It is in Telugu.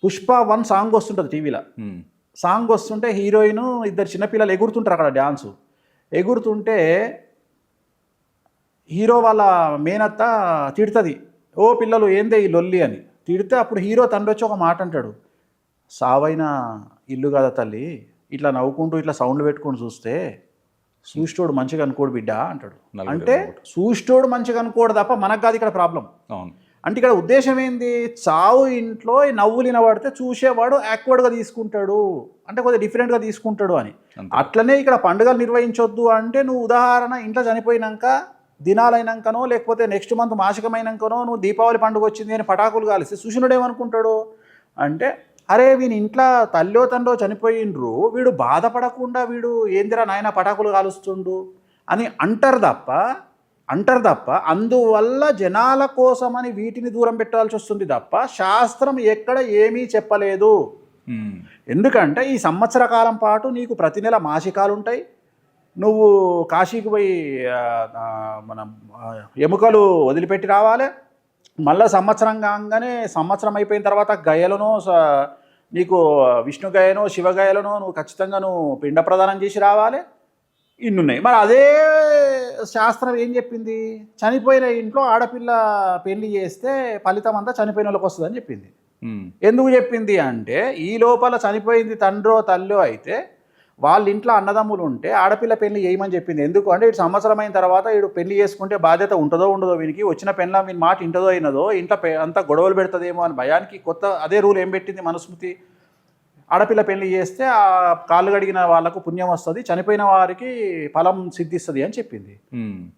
పుష్ప 1 సాంగ్ వస్తుంటుంది టీవీలో. సాంగ్ వస్తుంటే హీరోయిన్ ఇద్దరు చిన్నపిల్లలు ఎగురుతుంటారు అక్కడ డ్యాన్సు. ఎగురుతుంటే హీరో వాళ్ళ మేనత్త తిడుతుంది, ఓ పిల్లలు ఏందే ఈ లొల్లి అని తిడితే అప్పుడు హీరో తండ్రి వచ్చి ఒక మాట అంటాడు, సావైన ఇల్లు కదా తల్లి, ఇట్లా నవ్వుకుంటూ ఇట్లా సౌండ్లు పెట్టుకొని చూస్తే సూస్టోడు మంచిగా అనుకోడు బిడ్డ అంటాడు. అంటే సూస్టోడు మంచిగా అనుకోడు తప్ప మనకు కాదు ఇక్కడ ప్రాబ్లం. అంటే ఇక్కడ ఉద్దేశం ఏంది, చావు ఇంట్లో ఈ నవ్వులు వినబడితే చూసేవాడు యాక్వర్డ్గా తీసుకుంటాడు, అంటే కొద్దిగా డిఫరెంట్గా తీసుకుంటాడు అని. అట్లనే ఇక్కడ పండుగలు నిర్వహించొద్దు అంటే నువ్వు ఉదాహరణ ఇంట్లో చనిపోయినాక దినాలైనాకనో లేకపోతే నెక్స్ట్ మంత్ మాసికమైనాకనో నువ్వు దీపావళి పండుగ వచ్చింది అని పటాకులు కాలిస్తే చూసినోడు ఏమనుకుంటాడు అంటే, అరే వీని ఇంట్లో తల్లో తండ్రో చనిపోయిండ్రు, వీడు బాధపడకుండా వీడు ఏందిరా నాయన పటాకులు కాలుస్తుండు అని అంటారు తప్ప అందువల్ల జనాల కోసమని వీటిని దూరం పెట్టాల్సి వస్తుంది తప్ప శాస్త్రం ఎక్కడ ఏమీ చెప్పలేదు. ఎందుకంటే ఈ సంవత్సర కాలం పాటు నీకు ప్రతి నెల మాసికాలు ఉంటాయి, నువ్వు కాశీకి పోయి మన ఎముకలు వదిలిపెట్టి రావాలి, మళ్ళీ సంవత్సరం కాగానే సంవత్సరం అయిపోయిన తర్వాత గయలను నీకు విష్ణు గయనో శివ గయలను నువ్వు ఖచ్చితంగా నువ్వు పిండ ప్రదానం చేసి రావాలి, ఇన్నున్నాయి. మరి అదే శాస్త్రం ఏం చెప్పింది, చనిపోయిన ఇంట్లో ఆడపిల్ల పెళ్లి చేస్తే ఫలితం అంతా చనిపోయిన వాళ్ళకి వస్తుందని చెప్పింది. ఎందుకు చెప్పింది అంటే ఈ లోపల చనిపోయింది తండ్రో తల్లో అయితే వాళ్ళ ఇంట్లో అన్నదమ్ములు ఉంటే ఆడపిల్ల పెళ్లి చేయమని చెప్పింది. ఎందుకు అంటే ఇటు సంవత్సరం అయిన తర్వాత ఇటు పెళ్లి చేసుకుంటే బాధ్యత ఉంటుందో ఉండదో, వీనికి వచ్చిన పెళ్ళ వీని మాట ఇంటదో అయినదో, ఇంట్లో అంతా గొడవలు పెడుతుందేమో అని భయానికి కొత్త అదే రూల్ ఏం పెట్టింది మనుస్మృతి, ఆడపిల్ల పెళ్లి చేస్తే ఆ కాళ్ళు కడిగిన వాళ్ళకు పుణ్యం వస్తుంది, చనిపోయిన వారికి ఫలం సిద్ధిస్తుంది అని చెప్పింది.